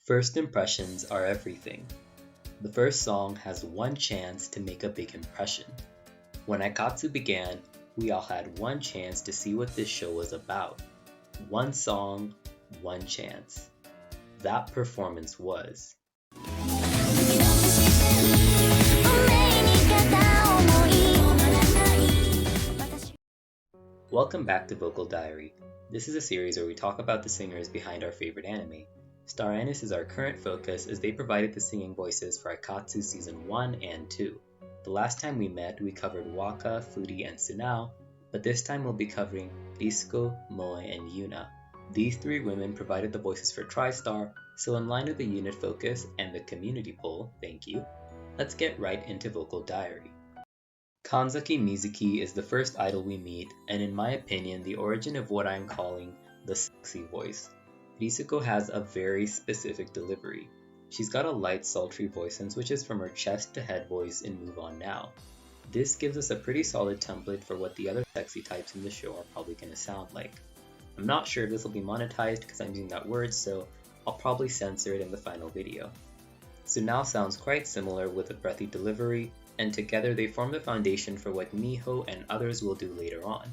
First impressions are everything. The first song has one chance to make a big impression. When AIKATSU began, we all had one chance to see what this show was about. One song, one chance. That performance was. Welcome back to Vocal Diary. This is a series where we talk about the singers behind our favorite anime. Star Anise is our current focus as they provided the singing voices for AIKATSU Season 1 and 2. The last time we met, we covered Waka, Fuuri, and Tsunao, but this time we'll be covering Risuko, Moe, and Yuna. These three women provided the voices for Tristar, so in line with the unit focus and the community poll, thank you, let's get right into Vocal Diary. Kanzaki Mizuki is the first idol we meet, and in my opinion, the origin of what I'm calling the sexy voice. Risuko has a very specific delivery. She's got a light, sultry voice and switches from her chest to head voice in Move On Now. This gives us a pretty solid template for what the other sexy types in the show are probably going to sound like. I'm not sure if this will be monetized because I'm using that word, so I'll probably censor it in the final video. Tsunao sounds quite similar with a breathy delivery, and together they form the foundation for what Miho and others will do later on.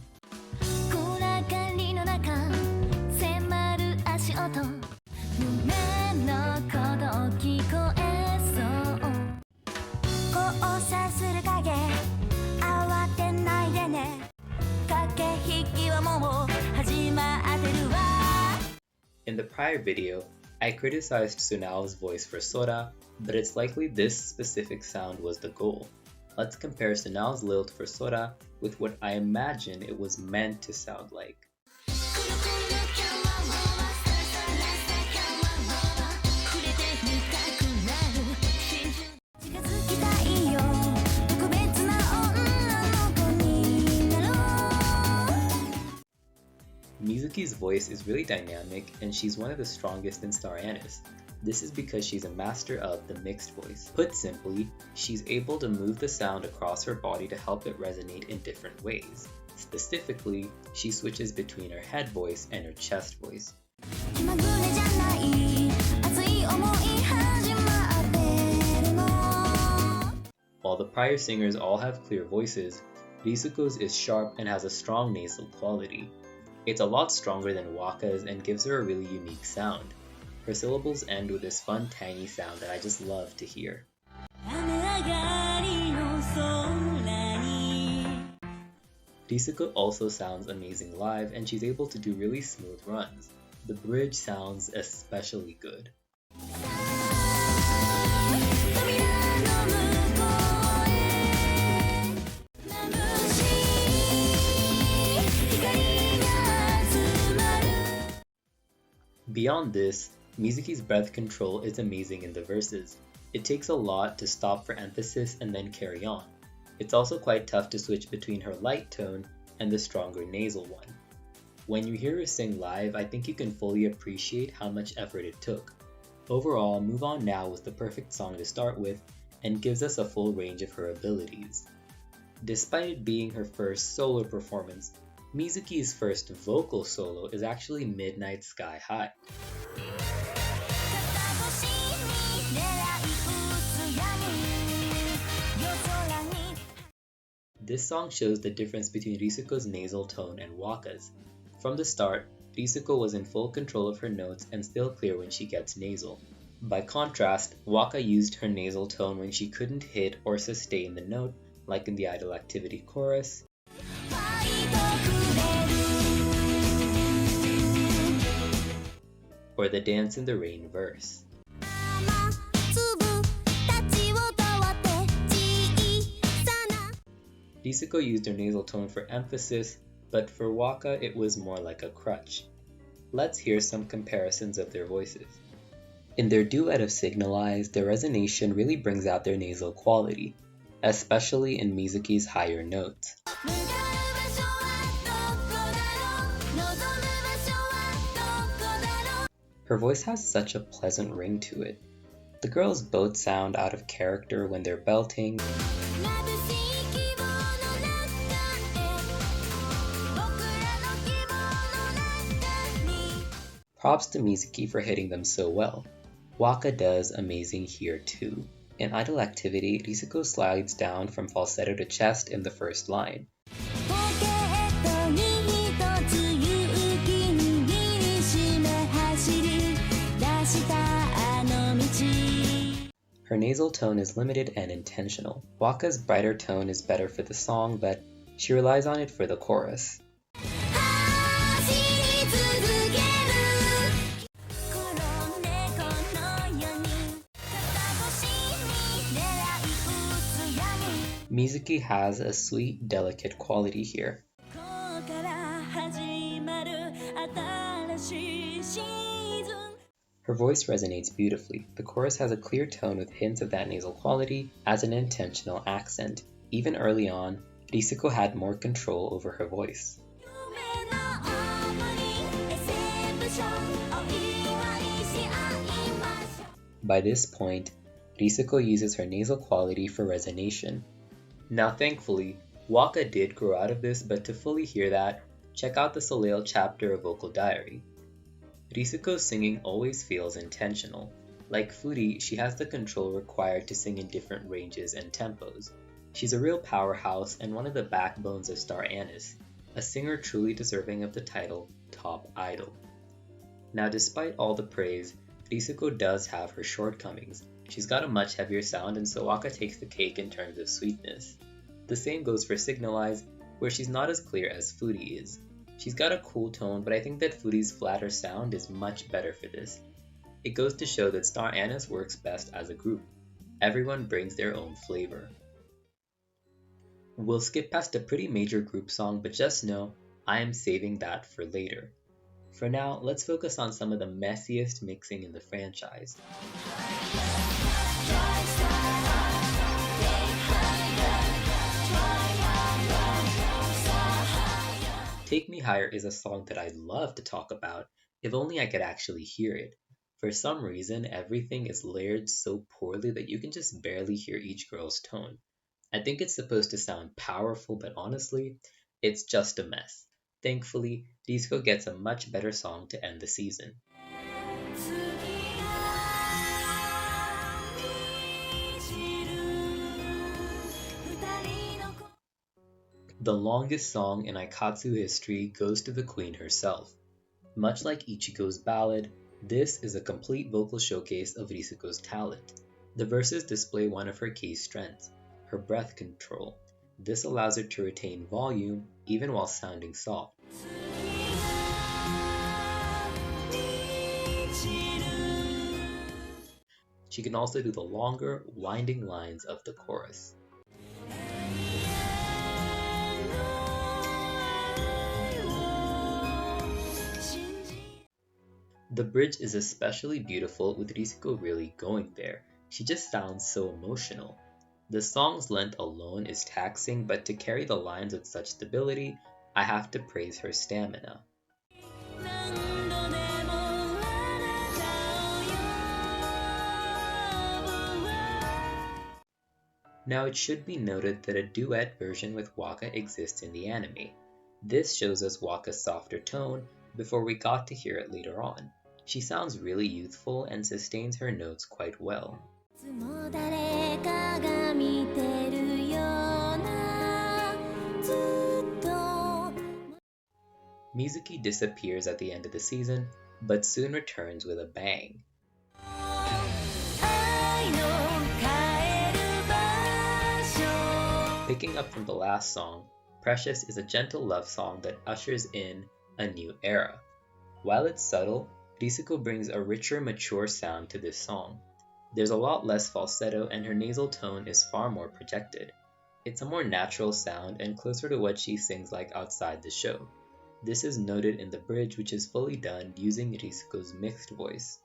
In the prior video, I criticized Tsunao's voice for Sora, but it's likely this specific sound was the goal. Let's compare Tsunao's lilt for Sora with what I imagine it was meant to sound like. Mizuki's voice is really dynamic and she's one of the strongest in Star Anise. This is because she's a master of the mixed voice. Put simply, she's able to move the sound across her body to help it resonate in different ways. Specifically, she switches between her head voice and her chest voice. While the prior singers all have clear voices, Risuko's is sharp and has a strong nasal quality. It's a lot stronger than Waka's and gives her a really unique sound. Her syllables end with this fun tangy sound that I just love to hear. Risuko also sounds amazing live and she's able to do really smooth runs. The bridge sounds especially good. Beyond this, Mizuki's breath control is amazing in the verses. It takes a lot to stop for emphasis and then carry on. It's also quite tough to switch between her light tone and the stronger nasal one. When you hear her sing live, I think you can fully appreciate how much effort it took. Overall, Move On Now was the perfect song to start with and gives us a full range of her abilities. Despite it being her first solo performance, Mizuki's first vocal solo is actually Midnight Sky High. This song shows the difference between Risuko's nasal tone and Waka's. From the start, Risuko was in full control of her notes and still clear when she gets nasal. By contrast, Waka used her nasal tone when she couldn't hit or sustain the note, like in the Idol Activity chorus, or the Dance in the Rain verse. Risuko used her nasal tone for emphasis, but for Waka it was more like a crutch. Let's hear some comparisons of their voices. In their duet of Signalize, their resonation really brings out their nasal quality, especially in Mizuki's higher notes. Her voice has such a pleasant ring to it. The girls both sound out of character when they're belting. Props to Mizuki for hitting them so well. Waka does amazing here too. In Idle Activity, Risuko slides down from falsetto to chest in the first line. Her nasal tone is limited and intentional. Waka's brighter tone is better for the song, but she relies on it for the chorus. Mizuki has a sweet, delicate quality here. Her voice resonates beautifully. The chorus has a clear tone with hints of that nasal quality as an intentional accent. Even early on, Risuko had more control over her voice. By this point, Risuko uses her nasal quality for resonation. Now thankfully, Waka did grow out of this, but to fully hear that, check out the Untitled Chapter of Vocal Diary. Risuko's singing always feels intentional. Like Fuuri, she has the control required to sing in different ranges and tempos. She's a real powerhouse and one of the backbones of Star Anise, a singer truly deserving of the title Top Idol. Now despite all the praise, Risuko does have her shortcomings. She's got a much heavier sound and so Waka takes the cake in terms of sweetness. The same goes for Signalize, where she's not as clear as Fuuri is. She's got a cool tone, but I think that Fuuri's flatter sound is much better for this. It goes to show that Star Anise works best as a group. Everyone brings their own flavor. We'll skip past a pretty major group song, but just know I am saving that for later. For now, let's focus on some of the messiest mixing in the franchise. Take Me Higher is a song that I'd love to talk about, if only I could actually hear it. For some reason, everything is layered so poorly that you can just barely hear each girl's tone. I think it's supposed to sound powerful, but honestly, it's just a mess. Thankfully, Risuko gets a much better song to end the season. The longest song in AIKATSU history goes to the queen herself. Much like Ichigo's ballad, this is a complete vocal showcase of Risuko's talent. The verses display one of her key strengths, her breath control. This allows her to retain volume even while sounding soft. She can also do the longer, winding lines of the chorus. The bridge is especially beautiful with Risuko really going there. She just sounds so emotional. The song's length alone is taxing, but to carry the lines with such stability, I have to praise her stamina. Now it should be noted that a duet version with Waka exists in the anime. This shows us Waka's softer tone before we got to hear it later on. She sounds really youthful and sustains her notes quite well. Mizuki disappears at the end of the season, but soon returns with a bang. Picking up from the last song, Precious is a gentle love song that ushers in a new era. While it's subtle, Risuko brings a richer, mature sound to this song. There's a lot less falsetto and her nasal tone is far more protected. It's a more natural sound and closer to what she sings like outside the show. This is noted in the bridge, which is fully done using Risuko's mixed voice.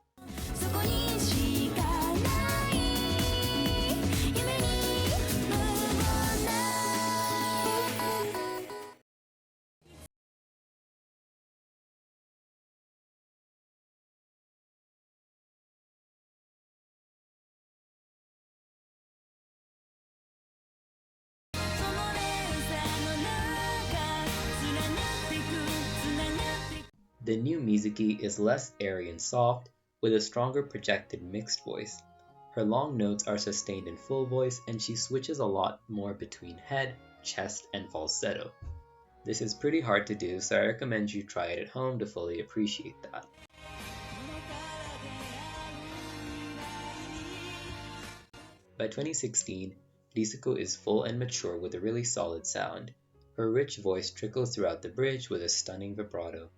The new Mizuki is less airy and soft, with a stronger projected mixed voice. Her long notes are sustained in full voice, and she switches a lot more between head, chest, and falsetto. This is pretty hard to do, so I recommend you try it at home to fully appreciate that. By 2016, Risuko is full and mature with a really solid sound. Her rich voice trickles throughout the bridge with a stunning vibrato.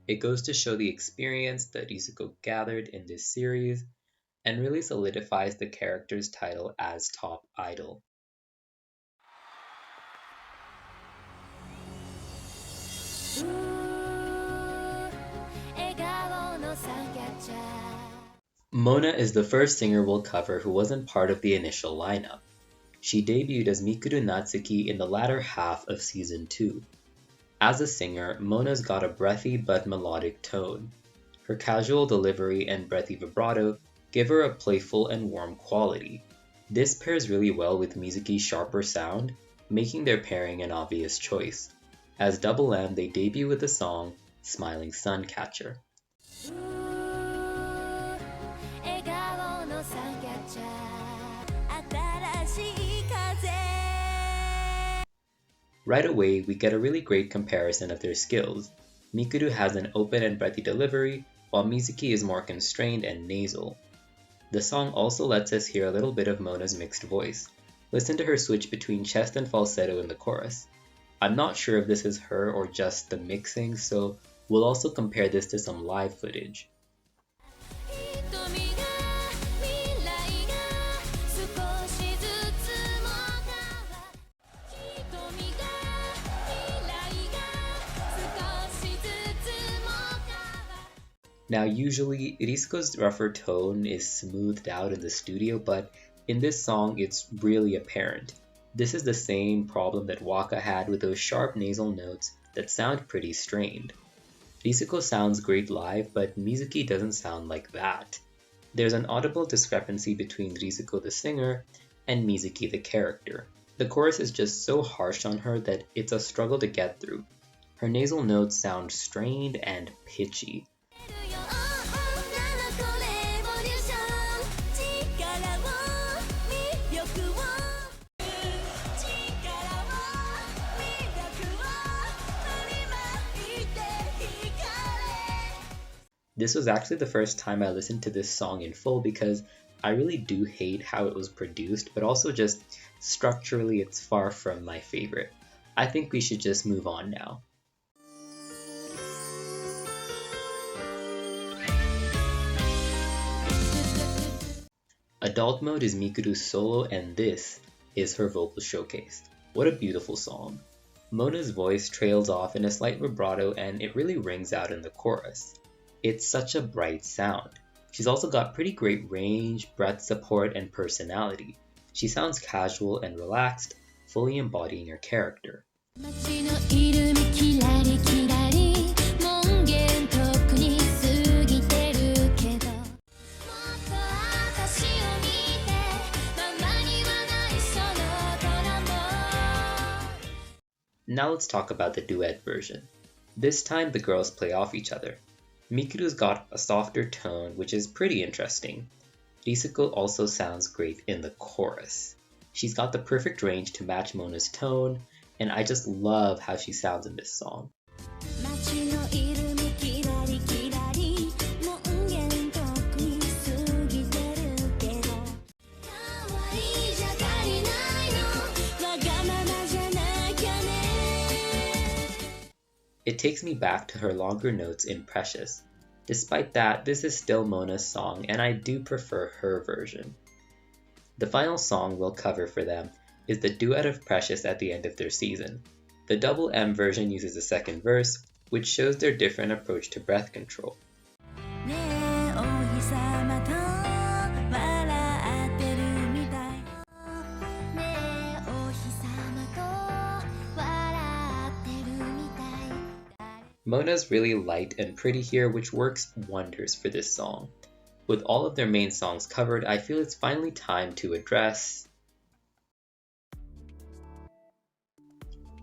It goes to show the experience that Risuko gathered in this series and really solidifies the character's title as top idol. Mona is the first singer we'll cover who wasn't part of the initial lineup. She debuted as Mikuru Natsuki in the latter half of Season 2. As a singer, Mona's got a breathy but melodic tone. Her casual delivery and breathy vibrato give her a playful and warm quality. This pairs really well with Mizuki's sharper sound, making their pairing an obvious choice. As Double M, they debut with the song Smiling Sun Catcher. Right away, we get a really great comparison of their skills. Mikuru has an open and breathy delivery, while Mizuki is more constrained and nasal. The song also lets us hear a little bit of Mona's mixed voice. Listen to her switch between chest and falsetto in the chorus. I'm not sure if this is her or just the mixing, so we'll also compare this to some live footage. Now usually, Risuko's rougher tone is smoothed out in the studio, but in this song it's really apparent. This is the same problem that Waka had with those sharp nasal notes that sound pretty strained. Risuko sounds great live, but Mizuki doesn't sound like that. There's an audible discrepancy between Risuko the singer and Mizuki the character. The chorus is just so harsh on her that it's a struggle to get through. Her nasal notes sound strained and pitchy. This was actually the first time I listened to this song in full because I really do hate how it was produced, but also just structurally it's far from my favorite. I think we should just move on now. Adult Mode is Mikuru's solo, and this is her vocal showcase. What a beautiful song. Mona's voice trails off in a slight vibrato and it really rings out in the chorus. It's such a bright sound. She's also got pretty great range, breath support, and personality. She sounds casual and relaxed, fully embodying her character. Now let's talk about the duet version. This time the girls play off each other. Mikuru's got a softer tone, which is pretty interesting. Risuko also sounds great in the chorus. She's got the perfect range to match Mona's tone, and I just love how she sounds in this song. It takes me back to her longer notes in Precious. Despite that, this is still Mona's song, and I do prefer her version. The final song we'll cover for them is the duet of Precious at the end of their season. The Double M version uses a second verse, which shows their different approach to breath control. Mona's really light and pretty here, which works wonders for this song. With all of their main songs covered, I feel it's finally time to address...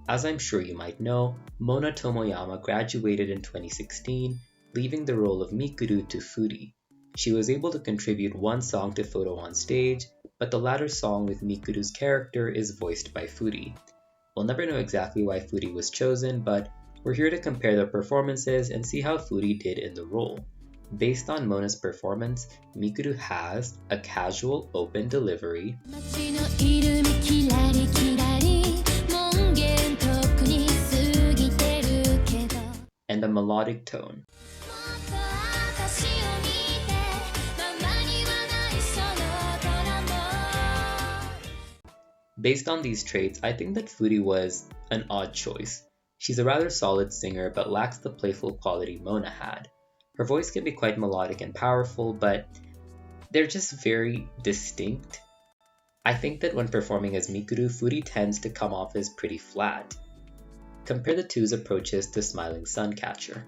As I'm sure you might know, Mona Tomoyama graduated in 2016, leaving the role of Mikuru to Fuuri. She was able to contribute one song to photo on stage, but the latter song with Mikuru's character is voiced by Fuuri. We'll never know exactly why Fuuri was chosen, but we're here to compare their performances and see how Fuuri did in the role. Based on Mona's performance, Mikuru has a casual, open delivery, and a melodic tone. Based on these traits, I think that Fuuri was an odd choice. She's a rather solid singer but lacks the playful quality Mona had. Her voice can be quite melodic and powerful, but they're just very distinct. I think that when performing as Mikuru, Fuuri tends to come off as pretty flat. Compare the two's approaches to Smiling Suncatcher.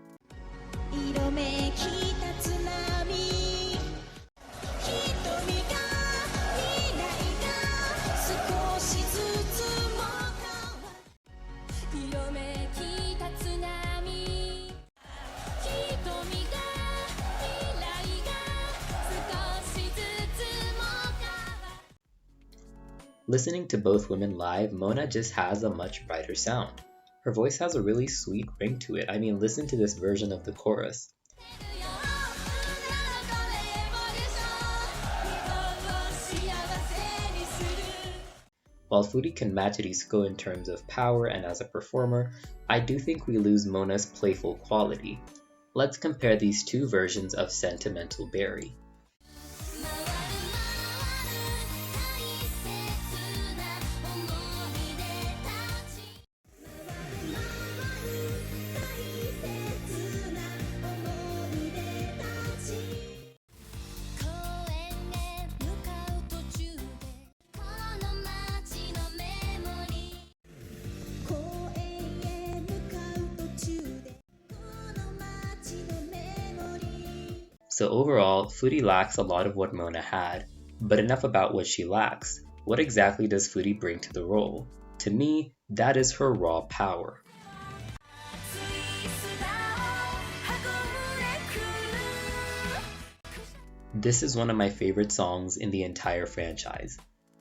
Listening to both women live, Mona just has a much brighter sound. Her voice has a really sweet ring to it. I mean, listen to this version of the chorus. While Fuuri can match Risuko in terms of power and as a performer, I do think we lose Mona's playful quality. Let's compare these two versions of Sentimental Berry. So overall, Fuuri lacks a lot of what Mona had, but enough about what she lacks. What exactly does Fuuri bring to the role? To me, that is her raw power. This is one of my favorite songs in the entire franchise.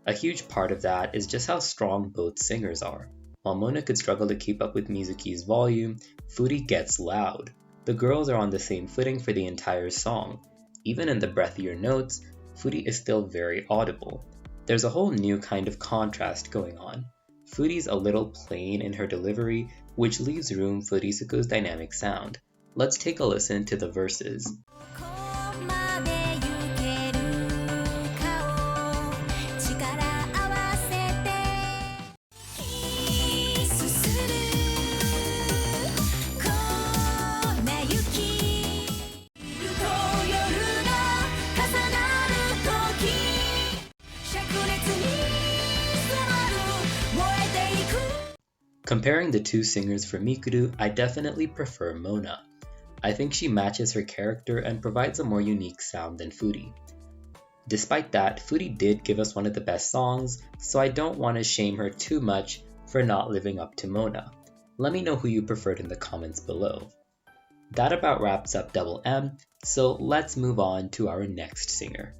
A huge part of that is just how strong both singers are. While Mona could struggle to keep up with Mizuki's volume, Fuuri gets loud. The girls are on the same footing for the entire song. Even in the breathier notes, Fuuri is still very audible. There's a whole new kind of contrast going on. Fuuri's a little plain in her delivery, which leaves room for Risuko's dynamic sound. Let's take a listen to the verses. Comparing the two singers for Mikuru, I definitely prefer Mona. I think she matches her character and provides a more unique sound than Fuuri. Despite that, Fuuri did give us one of the best songs, so I don't want to shame her too much for not living up to Mona. Let me know who you preferred in the comments below. That about wraps up Double M, so let's move on to our next singer.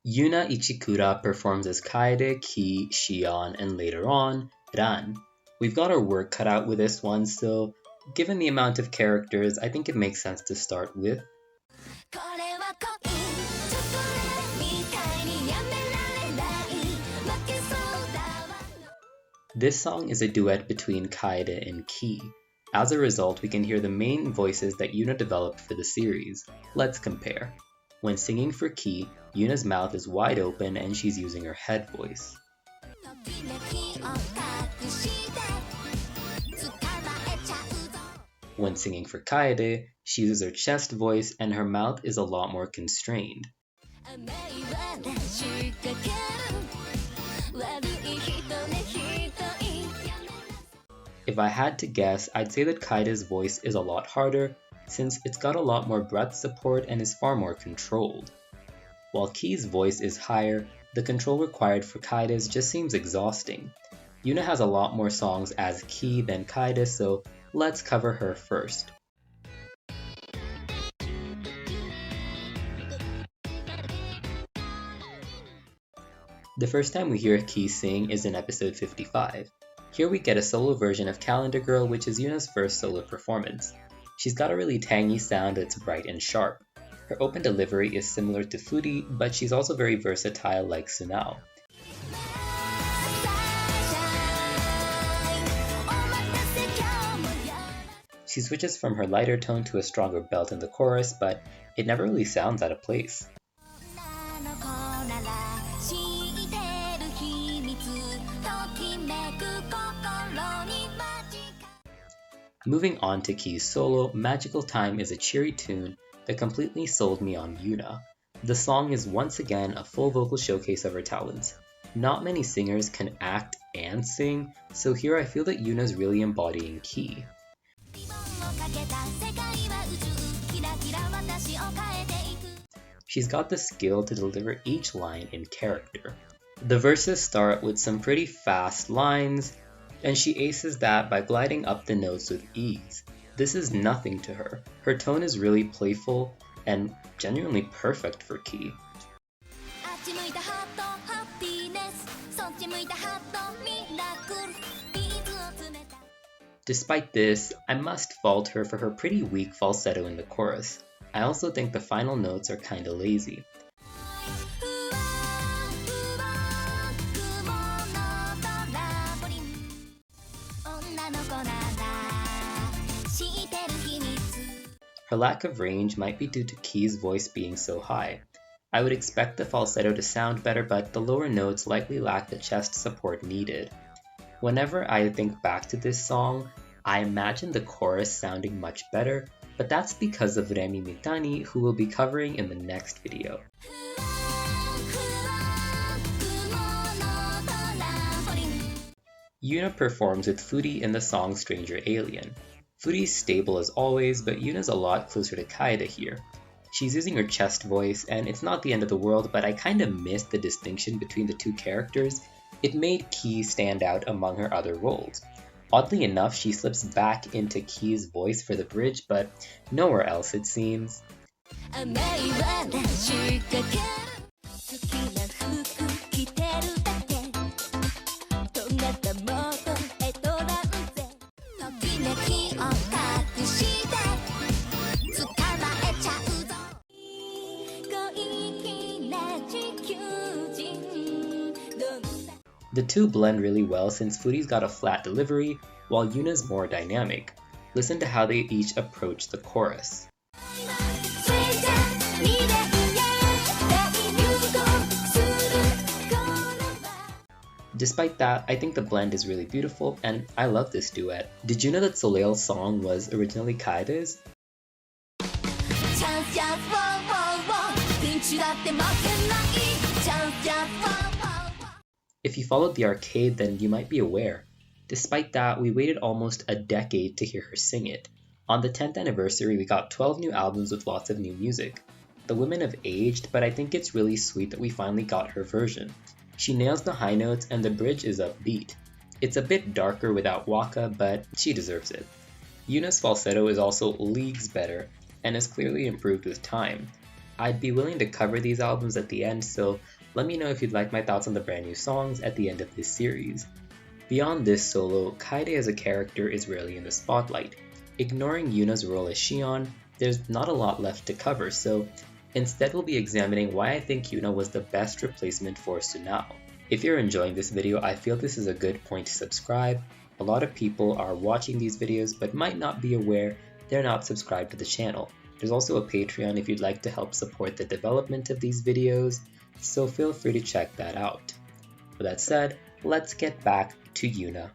Yuna Ichikura performs as Kaede, Ki, Shion, and later on, Ran. We've got our work cut out with this one, so given the amount of characters, I think it makes sense to start with. This song is a duet between Kaede and Ki. As a result, we can hear the main voices that Yuna developed for the series. Let's compare. When singing for Ki, Yuna's mouth is wide open and she's using her head voice. When singing for Kaede, she uses her chest voice and her mouth is a lot more constrained. If I had to guess, I'd say that Kaede's voice is a lot harder, since it's got a lot more breath support and is far more controlled. While Ki's voice is higher, the control required for Kaede's just seems exhausting. Yuna has a lot more songs as Ki than Kaede, so let's cover her first. The first time we hear Ki sing is in episode 55. Here we get a solo version of Calendar Girl, which is Yuna's first solo performance. She's got a really tangy sound that's bright and sharp. Her open delivery is similar to Fuuri, but she's also very versatile like Sunao. She switches from her lighter tone to a stronger belt in the chorus, but it never really sounds out of place. Moving on to Ki's solo, Magical Time is a cheery tune that completely sold me on Yuna. The song is once again a full vocal showcase of her talents. Not many singers can act and sing, so here I feel that Yuna's really embodying Ki. She's got the skill to deliver each line in character. The verses start with some pretty fast lines, and she aces that by gliding up the notes with ease. This is nothing to her. Her tone is really playful and genuinely perfect for Ki. Despite this, I must fault her for her pretty weak falsetto in the chorus. I also think the final notes are kinda lazy. Her lack of range might be due to Ki's voice being so high. I would expect the falsetto to sound better, but the lower notes likely lack the chest support needed. Whenever I think back to this song, I imagine the chorus sounding much better, but that's because of Remi Mitani, who we'll be covering in the next video. Yuna performs with Fuuri in the song Stranger Alien. Fuuri's stable as always, but Yuna's a lot closer to Kaede here. She's using her chest voice, and it's not the end of the world, but I kinda missed the distinction between the two characters. It made Ki stand out among her other roles. Oddly enough, she slips back into Ki's voice for the bridge, but nowhere else it seems. The two blend really well since Fuuri's got a flat delivery, while Yuna's more dynamic. Listen to how they each approach the chorus. Despite that, I think the blend is really beautiful, and I love this duet. Did you know that Soleil's song was originally Kaede's? If you followed the arcade, then you might be aware. Despite that, we waited almost a decade to hear her sing it. On the 10th anniversary, we got 12 new albums with lots of new music. The women have aged, but I think it's really sweet that we finally got her version. She nails the high notes and the bridge is upbeat. It's a bit darker without Waka, but she deserves it. Yuna's falsetto is also leagues better, and is clearly improved with time. I'd be willing to cover these albums at the end, so let me know if you'd like my thoughts on the brand new songs at the end of this series. Beyond this solo, Kaede as a character is rarely in the spotlight. Ignoring Yuna's role as Shion, there's not a lot left to cover, so instead we'll be examining why I think Yuna was the best replacement for Sunao. If you're enjoying this video, I feel this is a good point to subscribe. A lot of people are watching these videos but might not be aware they're not subscribed to the channel. There's also a Patreon if you'd like to help support the development of these videos, so feel free to check that out. With that said, let's get back to Yuna.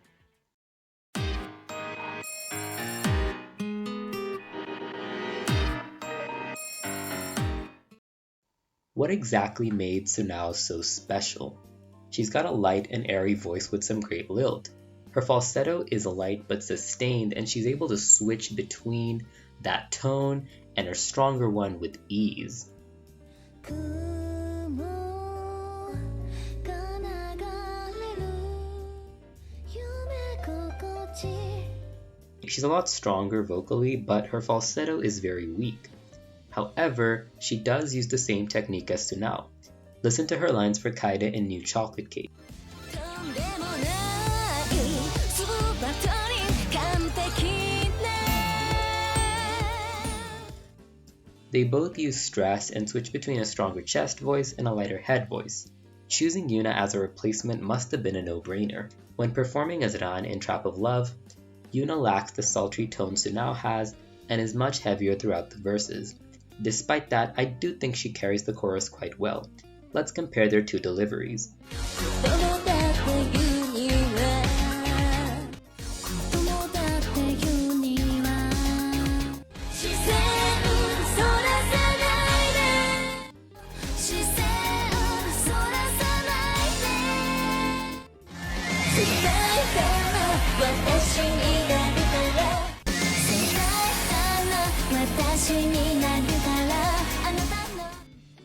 What exactly made Sunao so special? She's got a light and airy voice with some great lilt. Her falsetto is light but sustained, and she's able to switch between that tone and her stronger one with ease. She's a lot stronger vocally, but her falsetto is very weak. However, she does use the same technique as Sunao. Listen to her lines for Kaede in New Chocolate Cake. They both use stress and switch between a stronger chest voice and a lighter head voice. Choosing Yuna as a replacement must have been a no-brainer. When performing as Ran in Trap of Love, Yuna lacks the sultry tone Sunao has and is much heavier throughout the verses. Despite that, I do think she carries the chorus quite well. Let's compare their two deliveries.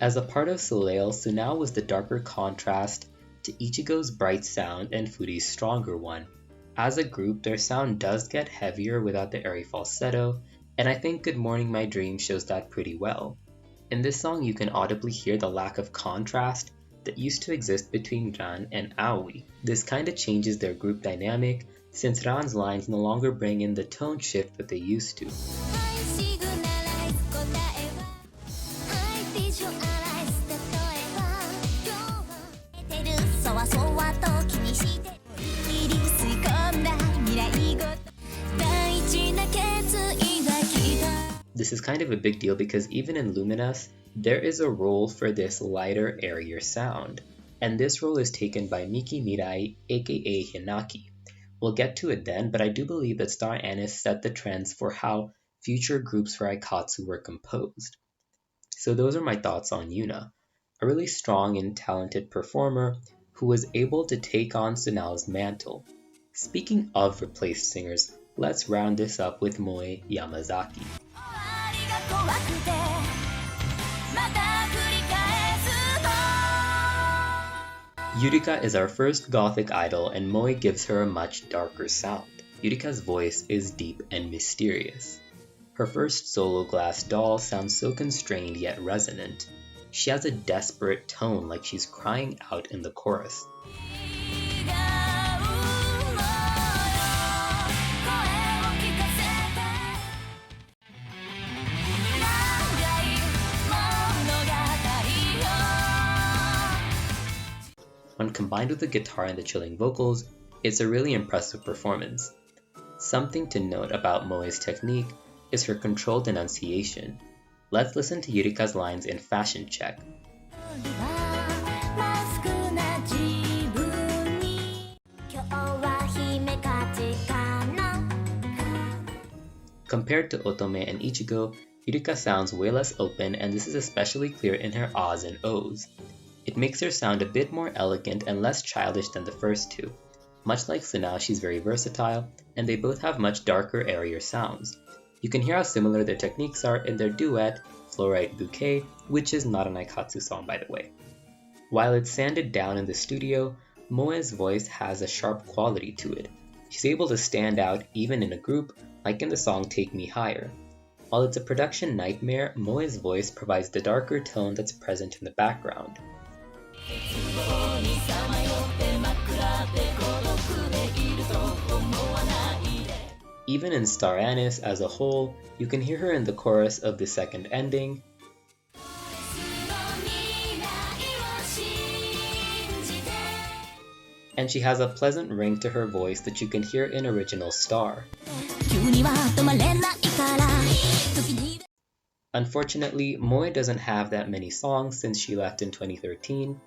As a part of Soleil, Sunao was the darker contrast to Ichigo's bright sound and Fuuri's stronger one. As a group, their sound does get heavier without the airy falsetto, and I think Good Morning My Dream shows that pretty well. In this song, you can audibly hear the lack of contrast that used to exist between Ran and Aoi. This kinda changes their group dynamic, since Ran's lines no longer bring in the tone shift that they used to. This is kind of a big deal because even in Luminous, there is a role for this lighter, airier sound, and this role is taken by Miki Mirai, aka Hinaki. We'll get to it then, but I do believe that Star Anise set the trends for how future groups for AIKATSU were composed. So those are my thoughts on Yuna, a really strong and talented performer who was able to take on Sunao's mantle. Speaking of replaced singers, let's round this up with Moe Yamazaki. Yurika is our first gothic idol and Moe gives her a much darker sound. Yurika's voice is deep and mysterious. Her first solo glass doll sounds so constrained yet resonant. She has a desperate tone like she's crying out in the chorus. When combined with the guitar and the chilling vocals, it's a really impressive performance. Something to note about Moe's technique is her controlled enunciation. Let's listen to Yurika's lines in Fashion Check. Compared to Otome and Ichigo, Yurika sounds way less open, and this is especially clear in her ahs and ohs. It makes her sound a bit more elegant and less childish than the first two. Much like Sunao, she's very versatile, and they both have much darker, airier sounds. You can hear how similar their techniques are in their duet, Fluorite Bouquet, which is not an AIKATSU song by the way. While it's sanded down in the studio, Moe's voice has a sharp quality to it. She's able to stand out even in a group, like in the song Take Me Higher. While it's a production nightmare, Moe's voice provides the darker tone that's present in the background. Even in Star Anise as a whole, you can hear her in the chorus of the second ending, and she has a pleasant ring to her voice that you can hear in original Star. Unfortunately, Moe doesn't have that many songs since she left in 2013,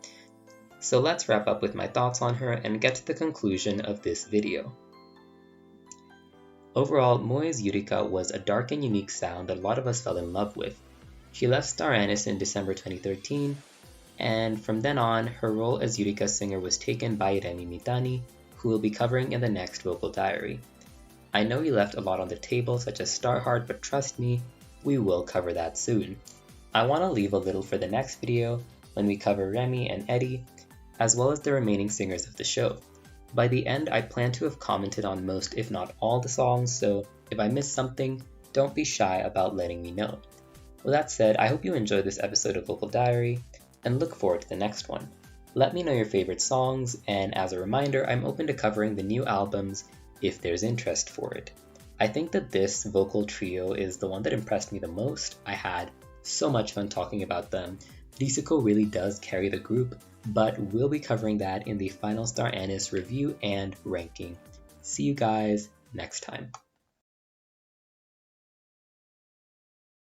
so let's wrap up with my thoughts on her and get to the conclusion of this video. Overall, Moe's Yurika was a dark and unique sound that a lot of us fell in love with. She left Star Anise in December 2013, and from then on, her role as Yurika's singer was taken by Remi Mitani, who we'll be covering in the next vocal diary. I know he left a lot on the table, such as Starheart, but trust me, we will cover that soon. I want to leave a little for the next video when we cover Remi and Eddie, as well as the remaining singers of the show. By the end, I plan to have commented on most, if not all, the songs, so If I missed something, don't be shy about letting me know. With that said, I hope you enjoyed this episode of Vocal Diary, and look forward to the next one. Let me know your favorite songs, and as a reminder, I'm open to covering the new albums if there's interest for it. I think that this vocal trio is the one that impressed me the most. I had so much fun talking about them. Risuko really does carry the group, but we'll be covering that in the final Star Anise review and ranking. See you guys next time.